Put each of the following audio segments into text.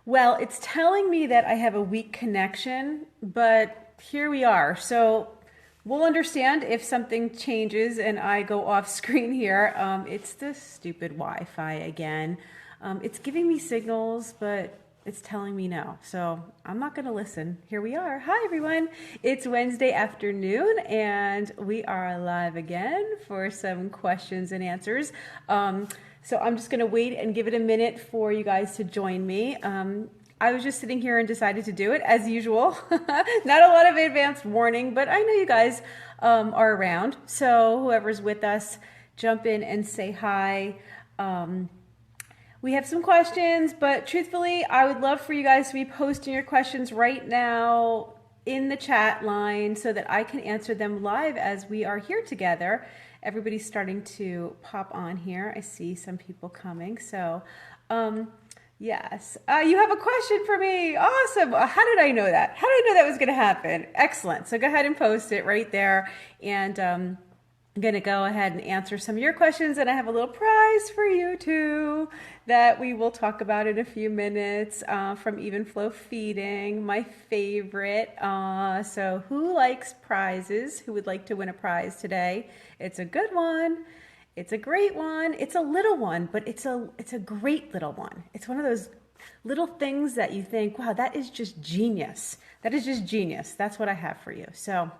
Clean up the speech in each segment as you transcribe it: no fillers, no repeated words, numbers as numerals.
Well, it's telling me that I have a weak connection, but here we are. So we'll understand if something changes and I go off screen here. It's this stupid Wi-Fi again. It's giving me signals, but it's telling me no. So I'm not going to listen. Here we are. Hi, everyone. It's Wednesday afternoon, and we are live again for some questions and answers. So I'm just going to wait and give it a minute for you guys to join me. I was just sitting here and decided to do it as usual. Not a lot of advance warning, but I know you guys are around. So whoever's with us, jump in and say hi. We have some questions, but truthfully, I would love for you guys to be posting your questions right now in the chat line so that I can answer them live as we are here together. Everybody's starting to pop on here. I see some people coming. So, yes. You have a question for me. Awesome. How did I know that? How did I know that was going to happen? Excellent. So go ahead and post it right there. And I'm going to go ahead and answer some of your questions. And I have a little prize for you too that we will talk about in a few minutes from Even Flow Feeding, my favorite. So who likes prizes? Who would like to win a prize today? It's a good one. It's a great one. It's a little one, but it's a great little one. It's one of those little things that you think, wow, that is just genius. That is just genius. That's what I have for you. So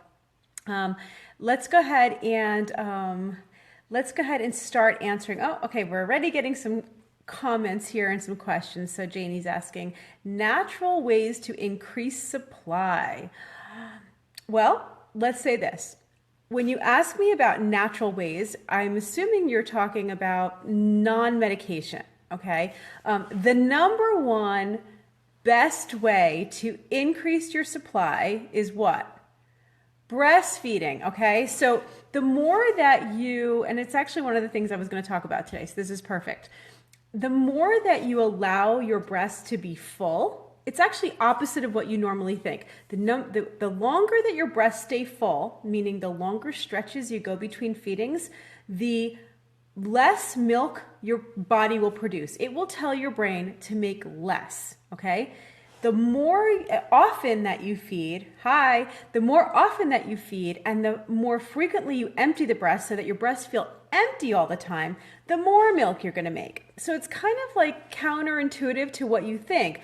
let's go ahead and start answering. Oh, okay. We're already getting some comments here and some questions. So Janie's asking, natural ways to increase supply. Well, let's say this. When you ask me about natural ways, I'm assuming you're talking about non-medication, okay? The number one best way to increase your supply is what? Breastfeeding, okay? So the more that you, and it's actually one of the things I was going to talk about today, so this is perfect. The more that you allow your breast to be full, it's actually opposite of what you normally think. The longer that your breasts stay full, meaning the longer stretches you go between feedings, the less milk your body will produce. It will tell your brain to make less, okay? The more often that you feed, the more often that you feed and the more frequently you empty the breast so that your breasts feel empty all the time, the more milk you're going to make. So it's kind of like counterintuitive to what you think.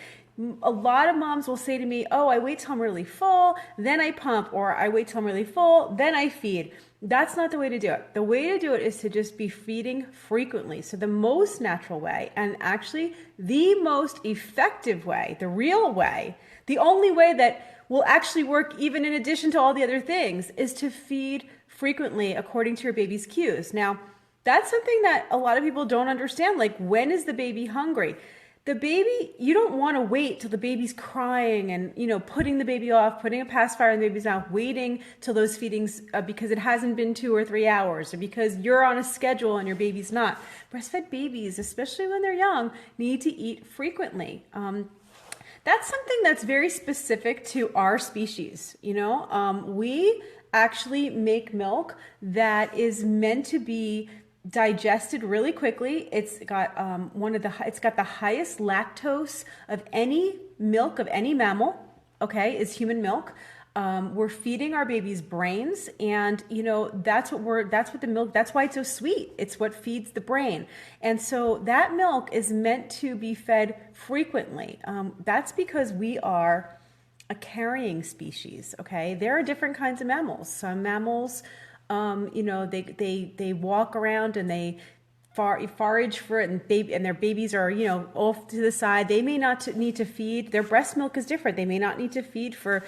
A lot of moms will say to me, oh, I wait till I'm really full, then I pump, or I wait till I'm really full, then I feed. That's not the way to do it. The way to do it is to just be feeding frequently. So the most natural way, and actually the most effective way, the real way, the only way that will actually work even in addition to all the other things, is to feed frequently according to your baby's cues. Now, that's something that a lot of people don't understand. Like, when is the baby hungry? The baby, you don't want to wait till the baby's crying and, putting the baby off, putting a pacifier in the baby's mouth, waiting till those feedings because it hasn't been 2 or 3 hours or because you're on a schedule and your baby's not. Breastfed babies, especially when they're young, need to eat frequently. That's something that's very specific to our species. We actually make milk that is meant to be digested really quickly. It's got it's got the highest lactose of any milk of any mammal, okay, is human milk. We're feeding our babies brains, and that's why it's so sweet. It's what feeds the brain. And so that milk is meant to be fed frequently. That's because we are a carrying species, okay? There are different kinds of mammals. Some mammals they walk around and they forage for it, and their babies are, off to the side. They may not need to feed. Their breast milk is different. They may not need to feed for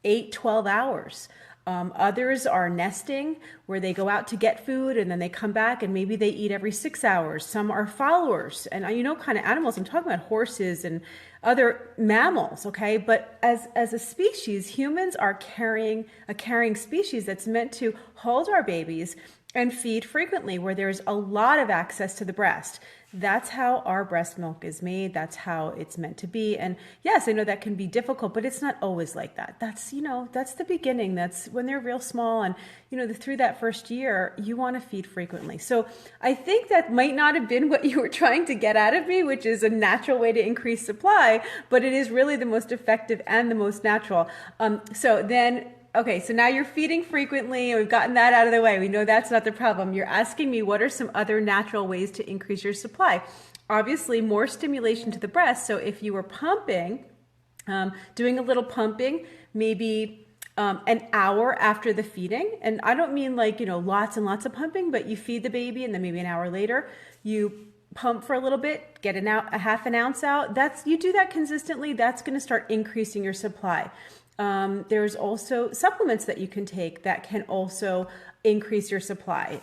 8-12 hours. Others are nesting, where they go out to get food and then they come back and maybe they eat every 6 hours. Some are followers, and kind of animals. I'm talking about horses and other mammals, okay? But as a species, humans are a carrying species that's meant to hold our babies and feed frequently where there's a lot of access to the breast. That's how our breast milk is made. That's how it's meant to be. And yes, I know that can be difficult, but it's not always like that. That's, that's the beginning. That's when they're real small. And, through that first year, you want to feed frequently. So I think that might not have been what you were trying to get out of me, which is a natural way to increase supply, but it is really the most effective and the most natural. Okay, so now you're feeding frequently, and we've gotten that out of the way. We know that's not the problem. You're asking me what are some other natural ways to increase your supply? Obviously, more stimulation to the breast. So if you were pumping, doing a little pumping, maybe an hour after the feeding. And I don't mean like, lots and lots of pumping, but you feed the baby and then maybe an hour later, you pump for a little bit, get a half an ounce out. You do that consistently, that's going to start increasing your supply. There's also supplements that you can take that can also increase your supply.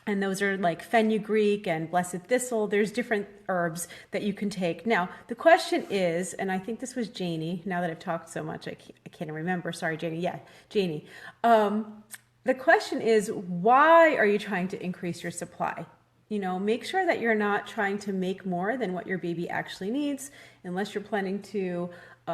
And those are like fenugreek and blessed thistle. There's different herbs that you can take. Now, the question is, and I think this was Janie, now that I've talked so much, I can't remember. Sorry, Janie. Yeah, Janie. The question is, why are you trying to increase your supply? Make sure that you're not trying to make more than what your baby actually needs, unless you're planning to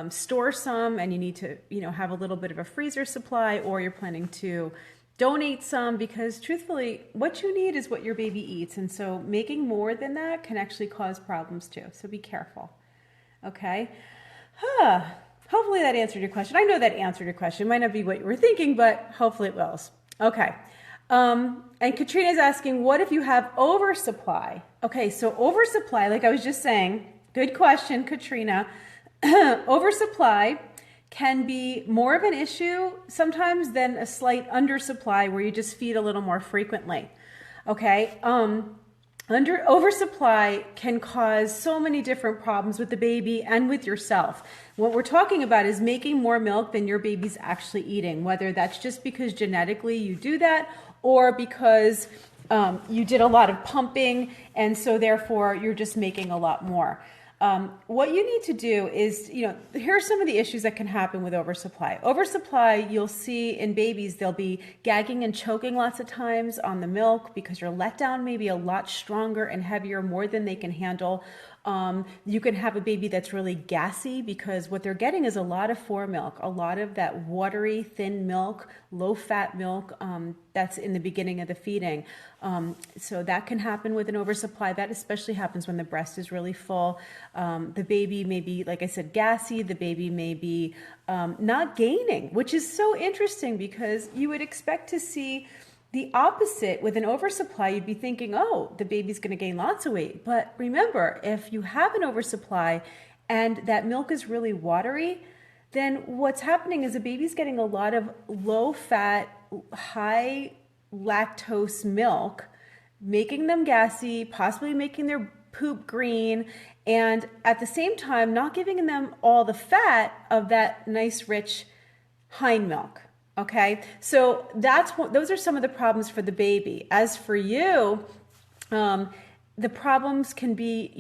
store some and you need to, have a little bit of a freezer supply, or you're planning to donate some, because truthfully, what you need is what your baby eats. And so making more than that can actually cause problems too. So be careful. Okay. Hopefully that answered your question. I know that answered your question. It might not be what you were thinking, but hopefully it will. Okay. And Katrina's asking, what if you have oversupply? Okay. So oversupply, like I was just saying, good question, Katrina. Oversupply can be more of an issue sometimes than a slight undersupply where you just feed a little more frequently. Okay. Oversupply can cause so many different problems with the baby and with yourself. What we're talking about is making more milk than your baby's actually eating, whether that's just because genetically you do that or because you did a lot of pumping and so therefore you're just making a lot more. What you need to do is, here are some of the issues that can happen with oversupply. Oversupply, you'll see in babies, they'll be gagging and choking lots of times on the milk because your letdown may be a lot stronger and heavier, more than they can handle. You can have a baby that's really gassy because what they're getting is a lot of foremilk, a lot of that watery, thin milk, low-fat milk that's in the beginning of the feeding. So that can happen with an oversupply. That especially happens when the breast is really full. The baby may be, like I said, gassy. The baby may be not gaining, which is so interesting because you would expect to see the opposite. With an oversupply, you'd be thinking, oh, the baby's going to gain lots of weight. But remember, if you have an oversupply and that milk is really watery, then what's happening is the baby's getting a lot of low-fat, high lactose milk, making them gassy, possibly making their poop green, and at the same time, not giving them all the fat of that nice, rich hind milk. Okay, so those are some of the problems for the baby. As for you, the problems can be,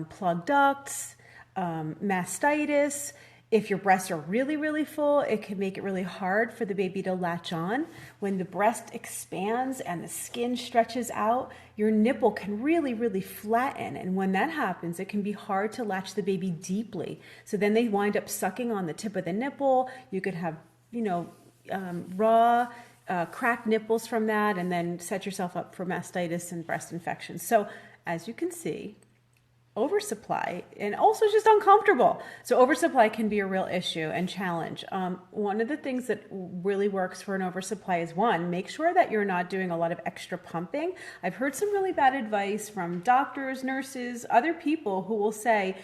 plugged ducts, mastitis. If your breasts are really, really full, it can make it really hard for the baby to latch on. When the breast expands and the skin stretches out, your nipple can really, really flatten. And when that happens, it can be hard to latch the baby deeply. So then they wind up sucking on the tip of the nipple. You could have, raw, cracked nipples from that, and then set yourself up for mastitis and breast infections. So as you can see, oversupply and also just uncomfortable. So oversupply can be a real issue and challenge. One of the things that really works for an oversupply is make sure that you're not doing a lot of extra pumping. I've heard some really bad advice from doctors, nurses, other people who will say,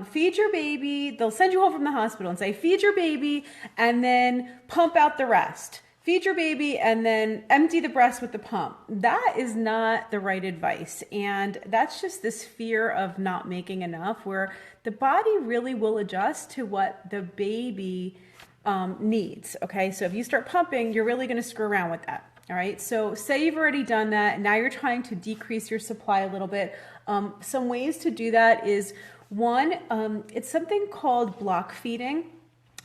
feed your baby. They'll send you home from the hospital and say, feed your baby and then pump out the rest. Feed your baby and then empty the breast with the pump. That is not the right advice. And that's just this fear of not making enough, where the body really will adjust to what the baby needs. Okay, so if you start pumping, you're really going to screw around with that. All right, so say you've already done that. Now you're trying to decrease your supply a little bit. Some ways to do that is, one, it's something called block feeding.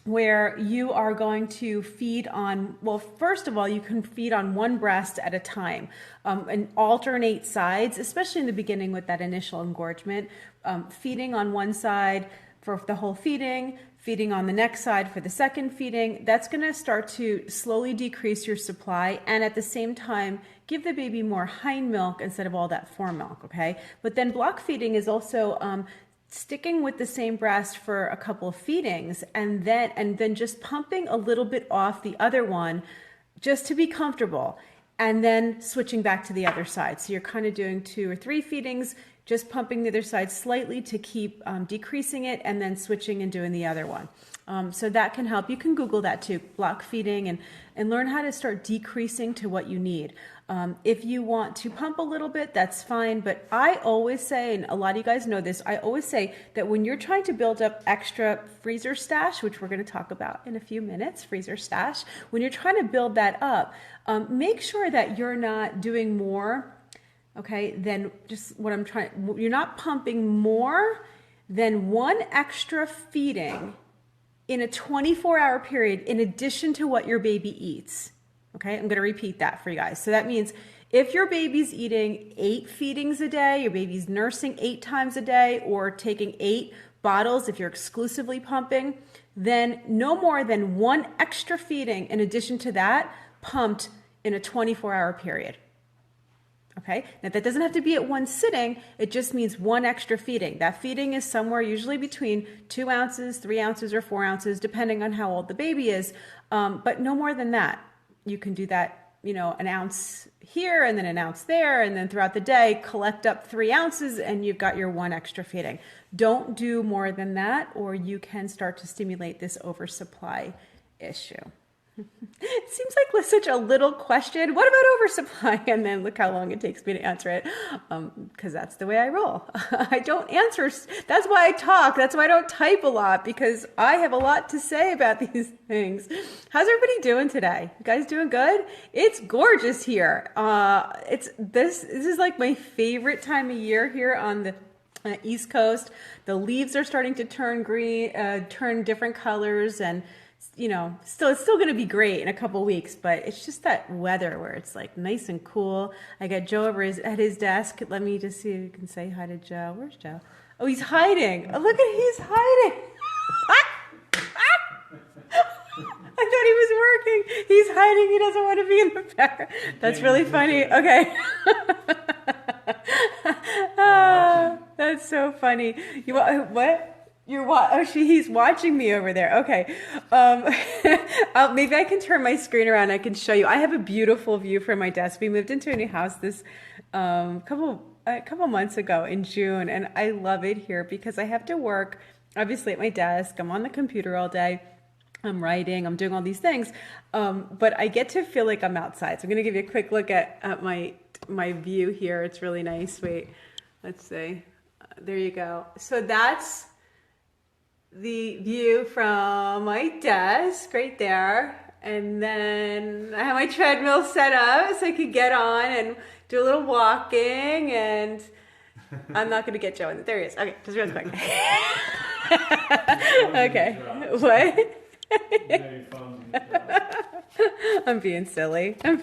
where you are going to feed on, well, first of all, you can feed on one breast at a time, and alternate sides, especially in the beginning with that initial engorgement, feeding on one side for the whole feeding, feeding on the next side for the second feeding. That's going to start to slowly decrease your supply, and at the same time give the baby more hind milk instead of all that fore milk, okay? But then block feeding is also sticking with the same breast for a couple of feedings, and then just pumping a little bit off the other one just to be comfortable, and then switching back to the other side. So you're kind of doing 2 or 3 feedings, just pumping the other side slightly to keep decreasing it, and then switching and doing the other one. So that can help. You can Google that too, block feeding, and learn how to start decreasing to what you need. If you want to pump a little bit, that's fine. But I always say, and a lot of you guys know this, I always say that when you're trying to build up extra freezer stash, which we're going to talk about in a few minutes, freezer stash, when you're trying to build that up, make sure that you're not doing more, okay, than just what I'm trying, you're not pumping more than 1 extra feeding in a 24-hour period in addition to what your baby eats. Okay, I'm going to repeat that for you guys. So that means if your baby's eating 8 feedings a day, your baby's nursing 8 times a day, or taking 8 bottles if you're exclusively pumping, then no more than 1 extra feeding in addition to that pumped in a 24-hour period. Okay, now that doesn't have to be at one sitting, it just means 1 extra feeding. That feeding is somewhere usually between 2 ounces, 3 ounces, or 4 ounces, depending on how old the baby is, but no more than that. You can do that, you know, 1 ounce here and then 1 ounce there, and then throughout the day collect up 3 ounces and you've got your 1 extra feeding. Don't do more than that, or you can start to stimulate this oversupply issue. It seems like such a little question. What about oversupply? And then look how long it takes me to answer it, because that's the way I roll. I don't answer. That's why I talk. That's why I don't type a lot, because I have a lot to say about these things. How's everybody doing today? You guys doing good? It's gorgeous here. This is like my favorite time of year here on the East Coast. The leaves are starting to turn green, turn different colors, and you know, it's still going to be great in a couple weeks, but it's just that weather where it's like nice and cool. I got Joe over at his desk. Let me just see if you can say hi to Joe. Where's Joe? Oh, he's hiding. Oh, look at, he's hiding. I thought he was working. He's hiding. He doesn't want to be in the background. That's really funny. Okay. That's so funny. You what? He's watching me over there. Okay. Maybe I can turn my screen around. I can show you. I have a beautiful view from my desk. We moved into a new house this couple months ago in June, and I love it here because I have to work obviously at my desk. I'm on the computer all day. I'm writing. I'm doing all these things, but I get to feel like I'm outside. So I'm going to give you a quick look at my view here. It's really nice. Wait, let's see. There you go. So that's the view from my desk right there, and then I have my treadmill set up so I could get on and do a little walking, and I'm not going to get Joe in. There he is. Okay, just real quick. Okay, what? I'm being silly. Oh,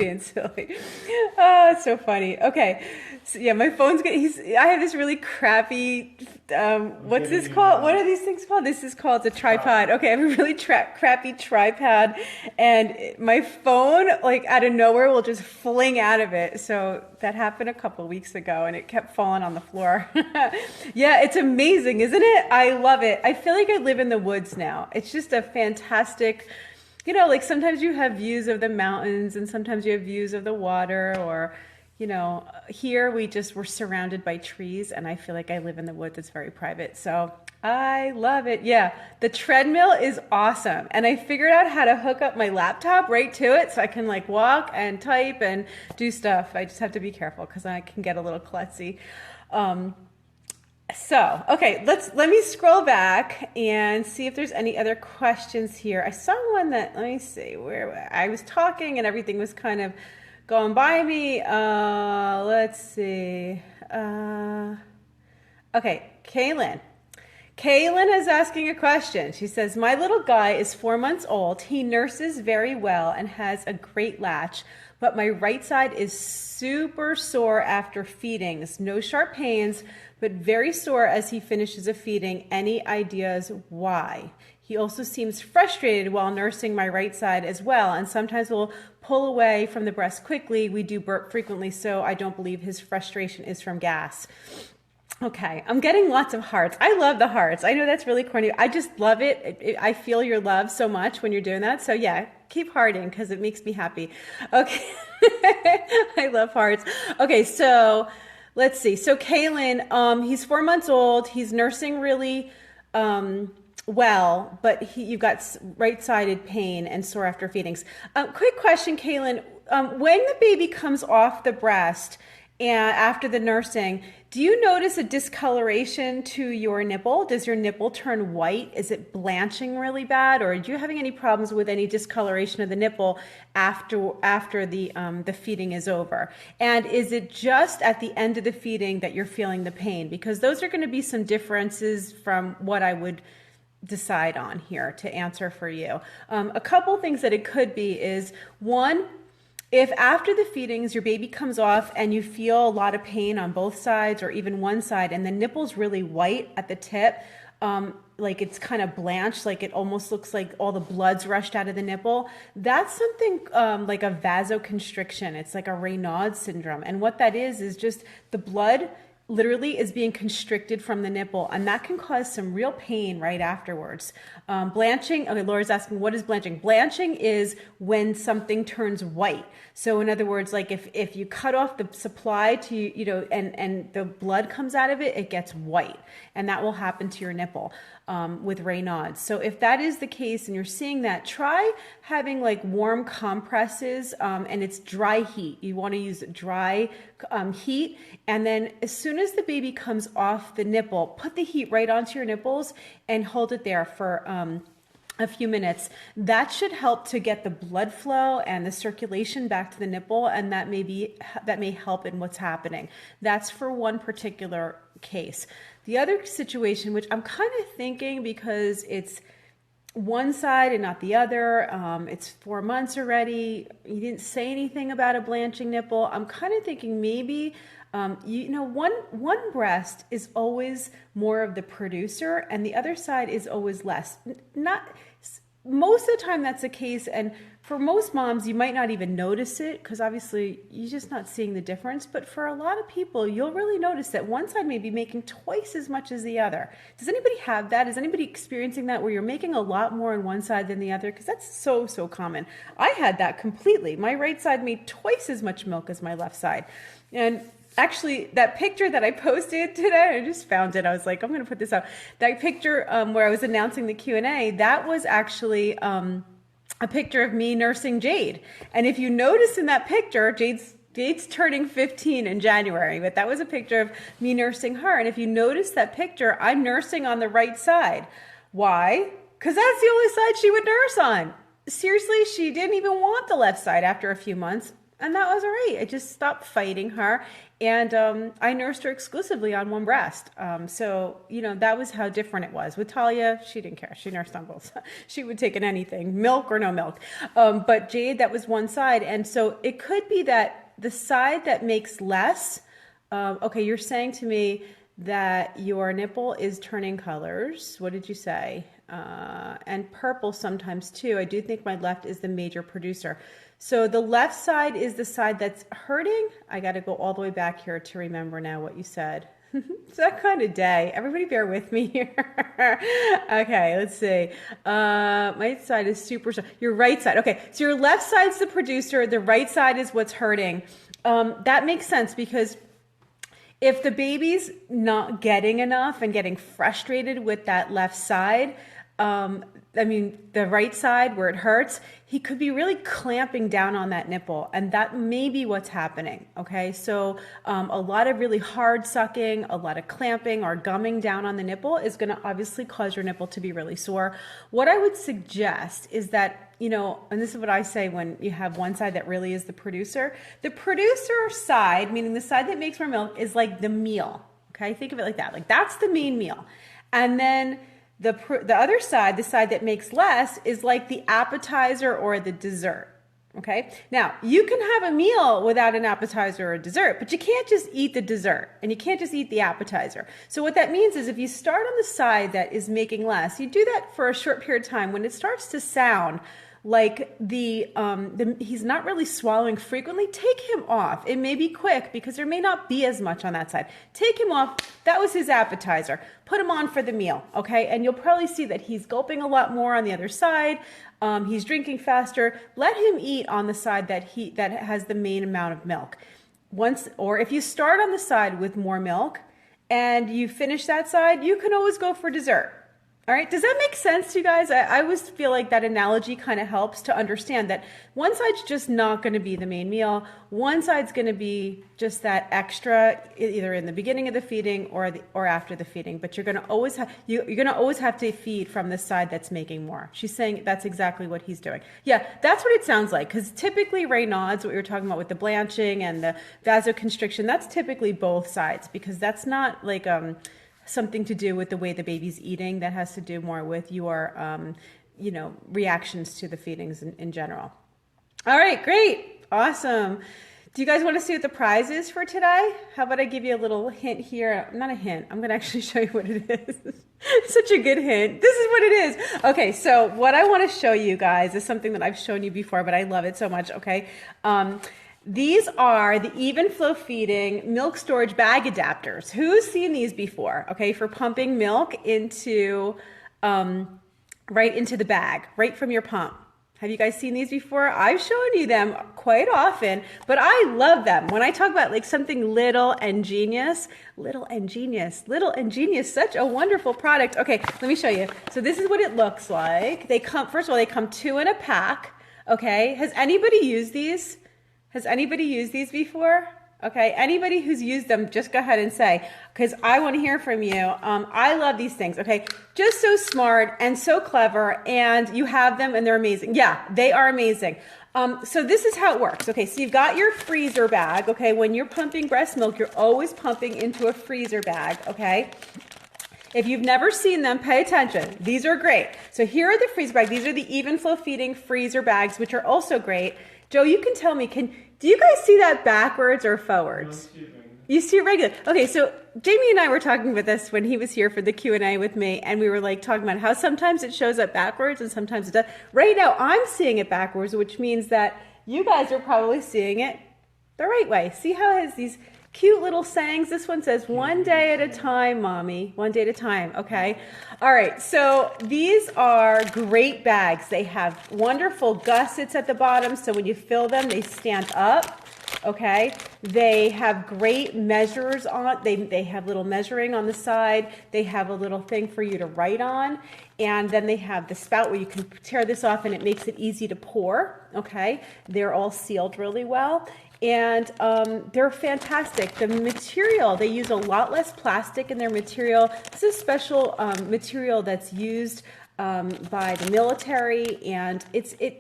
it's so funny. Okay. So yeah, my phone's I have this really crappy, what's this called? What are these things called? This is called a tripod. Okay, I have a really crappy tripod, and my phone, like out of nowhere, will just fling out of it. So that happened a couple weeks ago, and it kept falling on the floor. Yeah, it's amazing, isn't it? I love it. I feel like I live in the woods now. It's just a fantastic, you know, like sometimes you have views of the mountains and sometimes you have views of the water, or, you know, here we're surrounded by trees, and I feel like I live in the woods. It's very private. So I love it. Yeah. The treadmill is awesome. And I figured out how to hook up my laptop right to it so I can like walk and type and do stuff. I just have to be careful because I can get a little klutzy. So, okay, let me scroll back and see if there's any other questions here. I saw one that, let me see, where I was talking and everything was kind of going by me. Let's see. Okay, Kaylin. Kaylin is asking a question. She says, my little guy is 4 months old. He nurses very well and has a great latch, but my right side is super sore after feedings. No sharp pains, but very sore as he finishes a feeding. Any ideas why? He also seems frustrated while nursing my right side as well, and sometimes will pull away from the breast quickly. We do burp frequently, so I don't believe his frustration is from gas. Okay, I'm getting lots of hearts. I love the hearts. I know that's really corny. I just love it. I feel your love so much when you're doing that. So yeah, keep hearting because it makes me happy. Okay, I love hearts. Okay, so let's see. So Kaylin, he's 4 months old. He's nursing really well, but you've got right-sided pain and sore after feedings. Quick question, Kaylin. When the baby comes off the breast and after the nursing, do you notice a discoloration to your nipple? Does your nipple turn white? Is it blanching really bad? Or are you having any problems with any discoloration of the nipple after the feeding is over? And is it just at the end of the feeding that you're feeling the pain? Because those are going to be some differences from what I would decide on here to answer for you. A couple things that it could be is, one, if after the feedings your baby comes off and you feel a lot of pain on both sides or even one side and the nipple's really white at the tip, like it's kind of blanched, like it almost looks like all the blood's rushed out of the nipple, that's something like a vasoconstriction. It's like a Raynaud's syndrome. And what that is just the blood literally is being constricted from the nipple, and that can cause some real pain right afterwards. Blanching, okay, Laura's asking, what is blanching? Blanching is when something turns white. So in other words, like if you cut off the supply to, and the blood comes out of it, it gets white, and that will happen to your nipple with Raynaud's. So if that is the case and you're seeing that, try having like warm compresses, and it's dry heat. You want to use dry heat, and then as soon as the baby comes off the nipple, put the heat right onto your nipples and hold it there for a few minutes. That should help to get the blood flow and the circulation back to the nipple, and that may help in what's happening. That's for one particular case. The other situation, which I'm kind of thinking because it's one side and not the other, it's 4 months already, you didn't say anything about a blanching nipple. I'm kind of thinking maybe one breast is always more of the producer and the other side is always less. Not most of the time that's the case, and for most moms you might not even notice it because obviously you're just not seeing the difference, but for a lot of people you'll really notice that one side may be making twice as much as the other. Does anybody have that? Is anybody experiencing that where you're making a lot more on one side than the other? Because that's so common. I had that completely. My right side made twice as much milk as my left side. And actually, that picture that I posted today, I just found it. I was like, I'm going to put this up. That picture where I was announcing the Q&A, that was actually a picture of me nursing Jade. And if you notice in that picture, Jade's turning 15 in January, but that was a picture of me nursing her. And if you notice that picture, I'm nursing on the right side. Why? Because that's the only side she would nurse on. Seriously, she didn't even want the left side after a few months. And that was all right. I just stopped fighting her. And I nursed her exclusively on one breast. So, that was how different it was. With Talia, she didn't care. She nursed on both. She would take in anything, milk or no milk. But Jade, that was one side. And so it could be that the side that makes less, okay, you're saying to me that your nipple is turning colors. What did you say? And purple sometimes too. I do think my left is the major producer. So the left side is the side that's hurting. I got to go all the way back here to remember now what you said. It's that kind of day. Everybody bear with me here. Okay, let's see. My side is super, your right side. Okay, so your left side's the producer. The right side is what's hurting. That makes sense because if the baby's not getting enough and getting frustrated with that left side, the right side where it hurts, he could be really clamping down on that nipple, and that may be what's happening, okay? So a lot of really hard sucking, a lot of clamping or gumming down on the nipple is gonna obviously cause your nipple to be really sore. What I would suggest is that, and this is what I say when you have one side that really is the producer side, meaning the side that makes more milk, is like the meal, okay? Think of it like that. Like that's the main meal. And then the other side, the side that makes less, is like the appetizer or the dessert. Okay. Now you can have a meal without an appetizer or a dessert, but you can't just eat the dessert and you can't just eat the appetizer. So what that means is if you start on the side that is making less, you do that for a short period of time. When it starts to sound like he's not really swallowing frequently, take him off. It may be quick because there may not be as much on that side. Take him off. That was his appetizer. Put him on for the meal, okay? And you'll probably see that he's gulping a lot more on the other side. He's drinking faster. Let him eat on the side that has the main amount of milk. Or if you start on the side with more milk and you finish that side, you can always go for dessert. All right, does that make sense to you guys? I always feel like that analogy kind of helps to understand that one side's just not going to be the main meal. One side's going to be just that extra, either in the beginning of the feeding or after the feeding. But you're going to always have to feed from the side that's making more. She's saying that's exactly what he's doing. Yeah, that's what it sounds like. Because typically, Raynaud's, what we were talking about with the blanching and the vasoconstriction, that's typically both sides because that's not like something to do with the way the baby's eating. That has to do more with your, reactions to the feedings in general. All right, great. Awesome. Do you guys want to see what the prize is for today? How about I give you a little hint here? Not a hint. I'm going to actually show you what it is. Such a good hint. This is what it is. Okay, so what I want to show you guys is something that I've shown you before, but I love it so much, okay? These are the even flow feeding milk storage bag adapters. Who's seen these before? Okay, for pumping milk into right into the bag, right from your pump. Have you guys seen these before? I've shown you them quite often, but I love them. When I talk about like something little and genius, such a wonderful product. Okay, let me show you. So this is what it looks like. First of all, they come 2 in a pack. Okay, has anybody used these? Has anybody used these before? Okay, anybody who's used them, just go ahead and say, because I want to hear from you. I love these things, okay? Just so smart and so clever, and you have them and they're amazing. Yeah, they are amazing. So this is how it works. Okay, so you've got your freezer bag, okay? When you're pumping breast milk, you're always pumping into a freezer bag, okay? If you've never seen them, pay attention. These are great. So here are the freezer bags. These are the even flow feeding freezer bags, which are also great. Joe, you can tell me, do you guys see that backwards or forwards? You see it regular. Okay, so Jamie and I were talking about this when he was here for the Q&A with me, and we were like talking about how sometimes it shows up backwards and sometimes it does. Right now, I'm seeing it backwards, which means that you guys are probably seeing it the right way. See how it has these cute little sayings? This one says, 1 day at a time, mommy. 1 day at a time, okay? All right, so these are great bags. They have wonderful gussets at the bottom, so when you fill them, they stand up, okay? They have great measures on, they have little measuring on the side. They have a little thing for you to write on. And then they have the spout where you can tear this off and it makes it easy to pour, okay? They're all sealed really well. And they're fantastic. The material, they use a lot less plastic in their material. This is a special material that's used by the military, and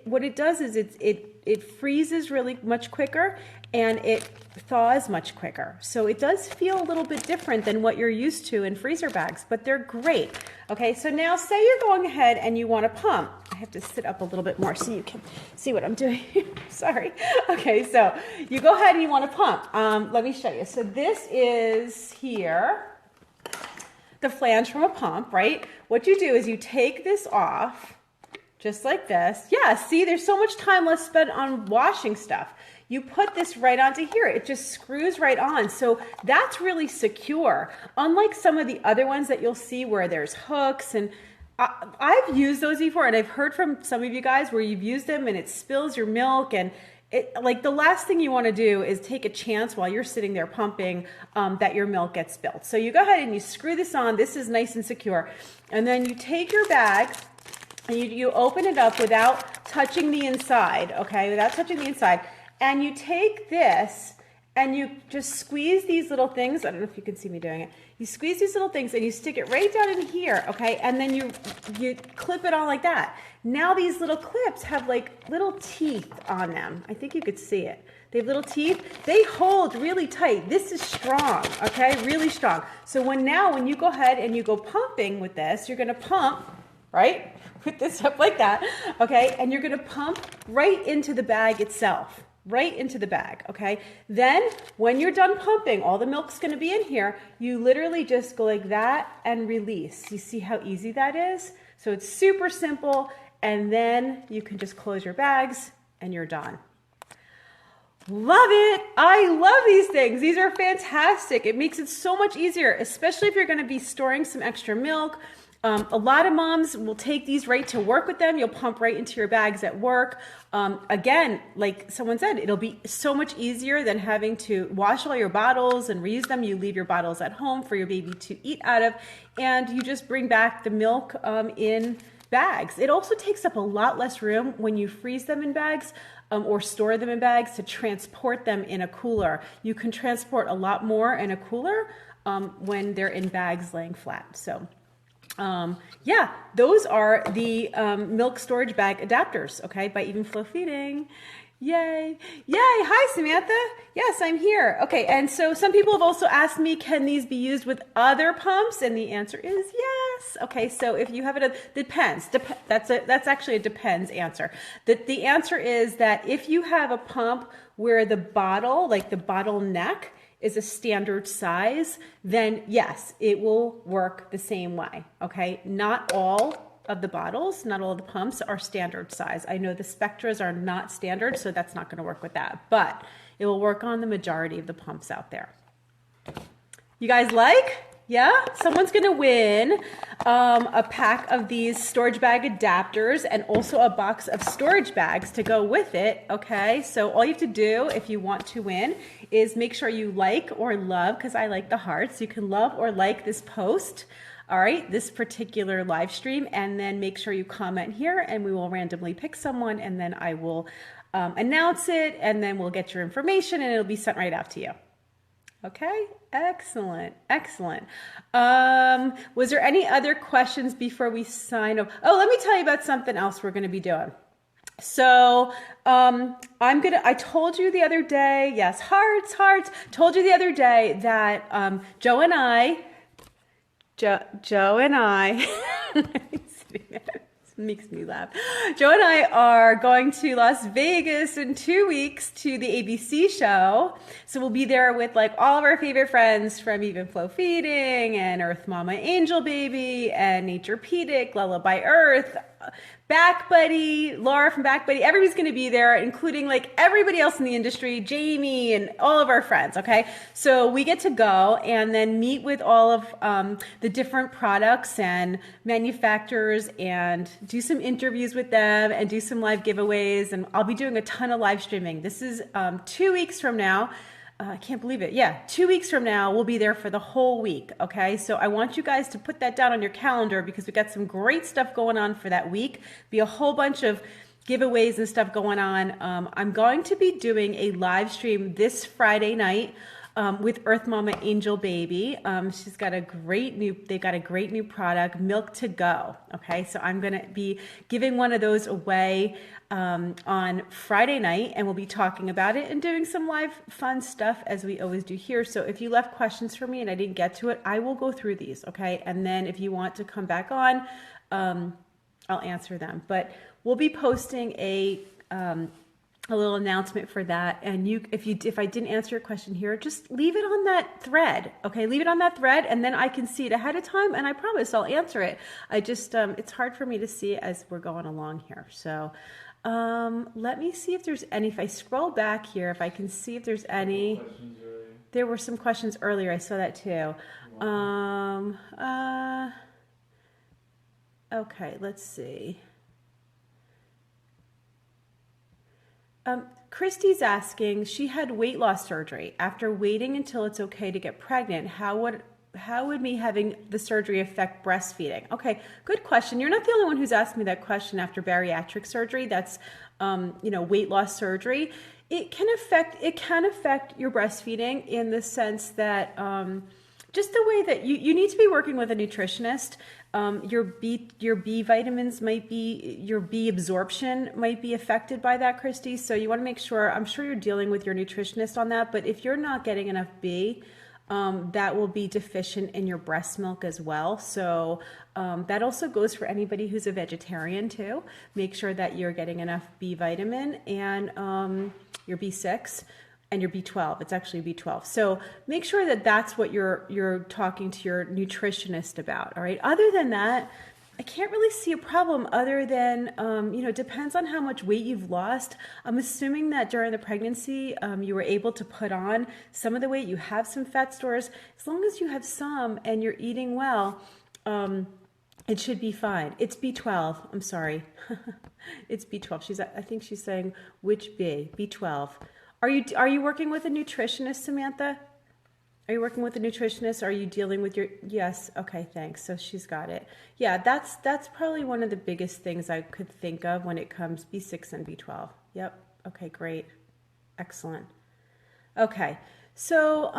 what it does is it freezes really much quicker and it thaws much quicker. So it does feel a little bit different than what you're used to in freezer bags, but they're great. Okay, so now say you're going ahead and you want to pump. I have to sit up a little bit more so you can see what I'm doing. Sorry. Okay, so you go ahead and you want to pump. Let me show you. So this is here, the flange from a pump, right? What you do is you take this off, just like this. Yeah, see, there's so much time less spent on washing stuff. You put this right onto here. It just screws right on. So that's really secure. Unlike some of the other ones that you'll see where there's hooks, and I've used those before, and I've heard from some of you guys where you've used them and it spills your milk, and like the last thing you want to do is take a chance while you're sitting there pumping that your milk gets spilled. So you go ahead and you screw this on. This is nice and secure. And then you take your bag and you open it up without touching the inside, okay, without touching the inside. And you take this and you just squeeze these little things. I don't know if you can see me doing it. You squeeze these little things and you stick it right down in here, okay? And then you clip it on like that. Now these little clips have like little teeth on them. I think you could see it. They have little teeth. They hold really tight. This is strong, okay? Really strong. So when you go ahead and you go pumping with this, you're gonna pump, right? Put this up like that, okay? And you're gonna pump right into the bag itself, right into the bag, okay? Then when you're done pumping, all the milk's gonna be in here. You literally just go like that and release. You see how easy that is? So it's super simple, and then you can just close your bags and you're done. Love it. I love these things. These are fantastic. It makes it so much easier, especially if you're going to be storing some extra milk. A lot of moms will take these right to work with them. You'll pump right into your bags at work. Again, like someone said, it'll be so much easier than having to wash all your bottles and reuse them. You leave your bottles at home for your baby to eat out of, and you just bring back the milk in bags. It also takes up a lot less room when you freeze them in bags. Or store them in bags to transport them in a cooler. You can transport a lot more in a cooler when they're in bags laying flat. So yeah, those are the milk storage bag adapters, okay, by Even Flow Feeding. Yay. Yay. Hi, Samantha. Yes, I'm here. Okay. And so some people have also asked me, can these be used with other pumps? And the answer is yes. Okay. So if you have it, depends. That's actually a depends answer. The answer is that if you have a pump where the bottle, like the bottle neck, is a standard size, then yes, it will work the same way. Okay. Not all of the bottles, not all of the pumps are standard size. I know the Spectras are not standard, so that's not going to work with that, but it will work on the majority of the pumps out there. You guys like? Yeah? Someone's going to win a pack of these storage bag adapters and also a box of storage bags to go with it, okay? So all you have to do if you want to win is make sure you like or love, because I like the hearts. You can love or like this post. All right, this particular live stream, and then make sure you comment here and we will randomly pick someone, and then I will announce it, and then we'll get your information and it'll be sent right out to you. Okay, excellent, excellent. Was there any other questions before we sign off? Oh, let me tell you about something else we're gonna be doing. So I told you the other day, yes, hearts, told you the other day that Joe and I, makes me laugh. Joe and I are going to Las Vegas in 2 weeks to the ABC show. So we'll be there with like all of our favorite friends from Even Flow Feeding and Earth Mama Angel Baby and Naturepedic, Lullaby Earth, Back Buddy, Laura from Back Buddy. Everybody's going to be there, including like everybody else in the industry, Jamie and all of our friends. Okay. So we get to go and then meet with all of the different products and manufacturers and do some interviews with them and do some live giveaways. And I'll be doing a ton of live streaming. This is 2 weeks from now. I can't believe it. Yeah, 2 weeks from now, we'll be there for the whole week, okay? So I want you guys to put that down on your calendar because we got some great stuff going on for that week. Be a whole bunch of giveaways and stuff going on. I'm going to be doing a live stream this Friday night with Earth Mama Angel Baby. They've got a great new product, Milk to Go, okay? So I'm gonna be giving one of those away on Friday night, and we'll be talking about it and doing some live fun stuff as we always do here. So if you left questions for me and I didn't get to it, I will go through these, okay? And then if you want to come back on, I'll answer them. But we'll be posting a little announcement for that. And if I didn't answer your question here, just leave it on that thread, okay? Leave it on that thread, and then I can see it ahead of time, and I promise I'll answer it. I just, it's hard for me to see it as we're going along here. So let me see if there's any, if I scroll back here, if I can see if there's any. There were some questions earlier. I saw that too. Okay, let's see. Christy's asking, she had weight loss surgery. After waiting until it's okay to get pregnant, how would me having the surgery affect breastfeeding? Okay, good question. You're not the only one who's asked me that question after bariatric surgery. That's, weight loss surgery. It can affect your breastfeeding in the sense that Just the way that you need to be working with a nutritionist. Your B vitamins might be, your B absorption might be affected by that, Christy. So you want to make sure, I'm sure you're dealing with your nutritionist on that, but if you're not getting enough B, that will be deficient in your breast milk as well. So that also goes for anybody who's a vegetarian too. Make sure that you're getting enough B vitamin and your B6 and your B12. It's actually B12. So make sure that that's what you're talking to your nutritionist about. All right. Other than that, I can't really see a problem other than, it depends on how much weight you've lost. I'm assuming that during the pregnancy, you were able to put on some of the weight. You have some fat stores. As long as you have some and you're eating well, it should be fine. It's B12. I'm sorry. It's B12. I think she's saying which B? B12. Are you working with a nutritionist, Samantha? Are you working with a nutritionist? Are you dealing with your, yes. Okay, thanks. So she's got it. Yeah, that's probably one of the biggest things I could think of when it comes B6 and B12. Yep. Okay, great. Excellent. Okay. So,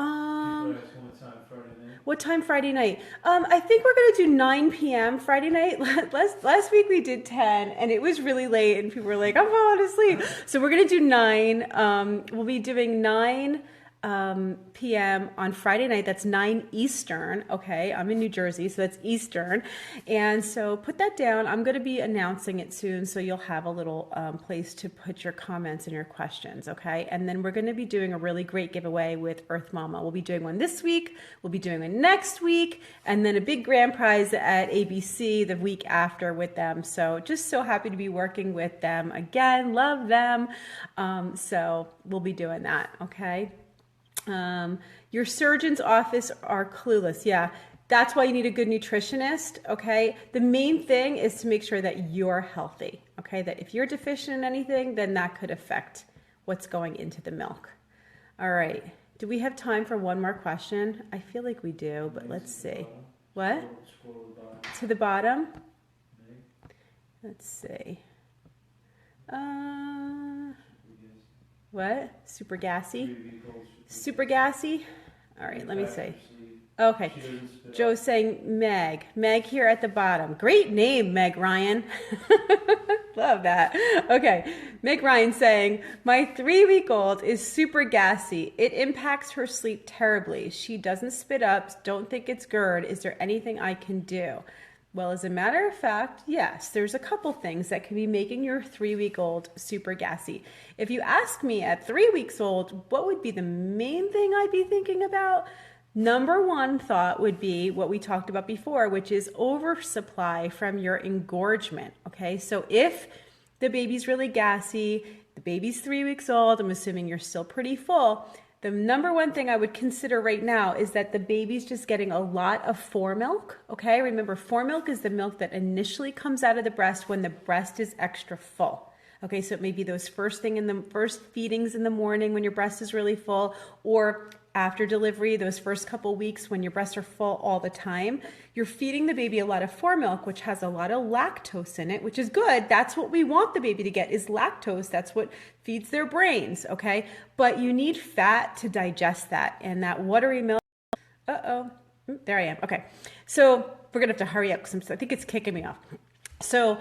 what time Friday night? I think we're going to do 9 p.m. Friday night. Last week we did 10 and it was really late and people were like, I'm falling asleep. So we're going to do 9. We'll be doing 9 p.m. on Friday night. That's 9 Eastern. Okay. I'm in New Jersey, so that's Eastern. And so put that down. I'm going to be announcing it soon. So you'll have a little place to put your comments and your questions. Okay. And then we're going to be doing a really great giveaway with Earth Mama. We'll be doing one this week. We'll be doing one next week. And then a big grand prize at ABC the week after with them. So just so happy to be working with them again. Love them. So we'll be doing that. Okay. Your surgeon's office are clueless. Yeah, that's why you need a good nutritionist. Okay. The main thing is to make sure that you're healthy. Okay. That if you're deficient in anything, then that could affect what's going into the milk. All right. Do we have time for one more question? I feel like we do, but let's see. What? To the bottom? Let's see. What? Super gassy? Super gassy? All right, let me see. Okay. Joe's saying Meg. Meg here at the bottom. Great name, Meg Ryan. Love that. Okay. Meg Ryan saying, my 3-week-old is super gassy. It impacts her sleep terribly. She doesn't spit up. Don't think it's GERD. Is there anything I can do? Well, as a matter of fact, yes, there's a couple things that can be making your 3-week-old super gassy. If you ask me at 3 weeks old, what would be the main thing I'd be thinking about? Number one thought would be what we talked about before, which is oversupply from your engorgement. Okay, so if the baby's really gassy, the baby's 3 weeks old, I'm assuming you're still pretty full. The number one thing I would consider right now is that the baby's just getting a lot of formilk, okay? Remember, formilk is the milk that initially comes out of the breast when the breast is extra full. Okay, so it may be those first feedings in the morning when your breast is really full, or after delivery, those first couple weeks when your breasts are full all the time. You're feeding the baby a lot of formilk, which has a lot of lactose in it, which is good. That's what we want the baby to get, is lactose. That's what feeds their brains, okay? But you need fat to digest that, and that watery milk, there I am. Okay, so we're gonna have to hurry up because I think it's kicking me off. So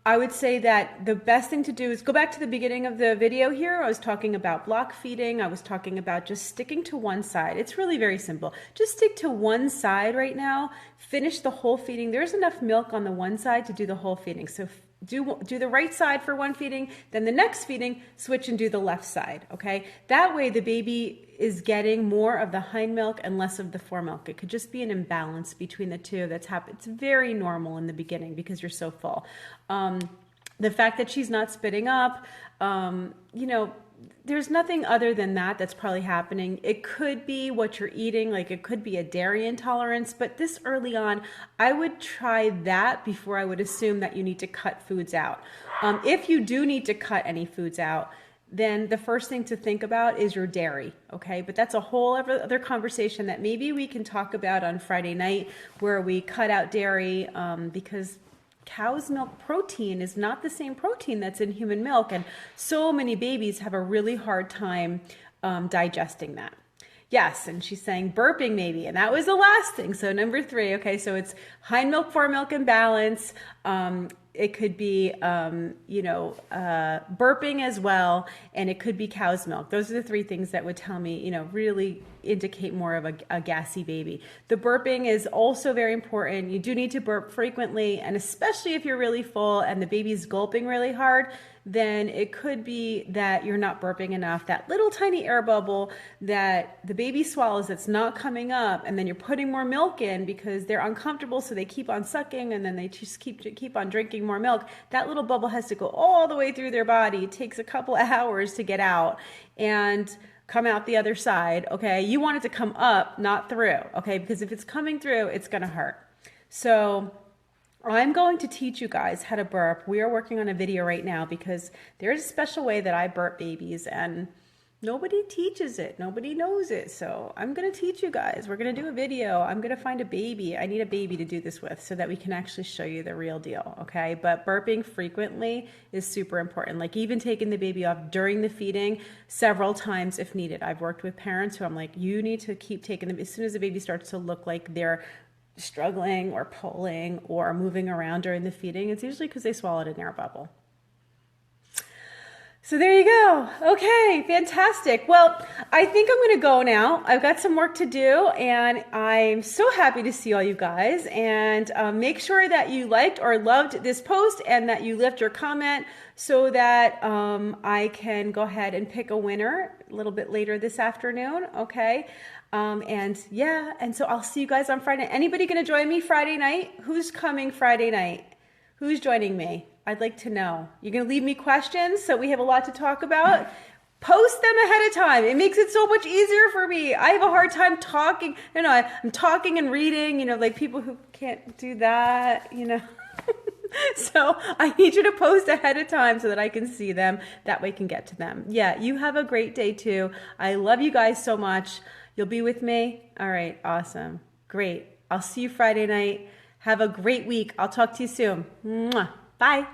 I would say that the best thing to do is go back to the beginning of the video here. I was talking about block feeding. I was talking about just sticking to one side. It's really very simple. Just stick to one side right now. Finish the whole feeding. There's enough milk on the one side to do the whole feeding. So do the right side for one feeding, then the next feeding, switch and do the left side, okay? That way the baby is getting more of the hind milk and less of the foremilk. It could just be an imbalance between the two that's happened. It's very normal in the beginning because you're so full. The fact that she's not spitting up, there's nothing other than that that's probably happening. It could be what you're eating, like it could be a dairy intolerance, but this early on, I would try that before I would assume that you need to cut foods out. If you do need to cut any foods out, then the first thing to think about is your dairy, okay? But that's a whole other conversation that maybe we can talk about on Friday night, where we cut out dairy because cow's milk protein is not the same protein that's in human milk, and so many babies have a really hard time digesting that. Yes, and she's saying burping maybe, and that was the last thing. So number 3, okay, so it's hind milk, fore milk imbalance. It could be, burping as well, and it could be cow's milk. Those are the 3 things that would tell me, really indicate more of a gassy baby. The burping is also very important. You do need to burp frequently, and especially if you're really full and the baby's gulping really hard, then it could be that you're not burping enough. That little tiny air bubble that the baby swallows that's not coming up, and then you're putting more milk in because they're uncomfortable, so they keep on sucking, and then they just keep on drinking more milk. That little bubble has to go all the way through their body. It takes a couple of hours to get out and come out the other side, okay? You want it to come up, not through, okay? Because if it's coming through, it's gonna hurt. So I'm going to teach you guys how to burp. We are working on a video right now because there's a special way that I burp babies, and nobody teaches it. Nobody knows it. So I'm going to teach you guys. We're going to do a video. I'm going to find a baby. I need a baby to do this with so that we can actually show you the real deal, okay? But burping frequently is super important. Like even taking the baby off during the feeding several times if needed. I've worked with parents who I'm like, you need to keep taking them as soon as the baby starts to look like they're struggling or pulling or moving around during the feeding. It's usually because they swallowed an air bubble. So there you go. Okay, fantastic. Well, I think I'm going to go now. I've got some work to do, and I'm so happy to see all you guys. And make sure that you liked or loved this post and that you left your comment so that I can go ahead and pick a winner a little bit later this afternoon, okay? And so I'll see you guys on Friday. Anybody going to join me Friday night? Who's coming Friday night? Who's joining me? I'd like to know. You're going to leave me questions so we have a lot to talk about? Post them ahead of time. It makes it so much easier for me. I have a hard time talking. I'm talking and reading, like people who can't do that, So I need you to post ahead of time so that I can see them. That way I can get to them. Yeah, you have a great day too. I love you guys so much. You'll be with me? All right, awesome. Great. I'll see you Friday night. Have a great week. I'll talk to you soon. Mwah. Bye.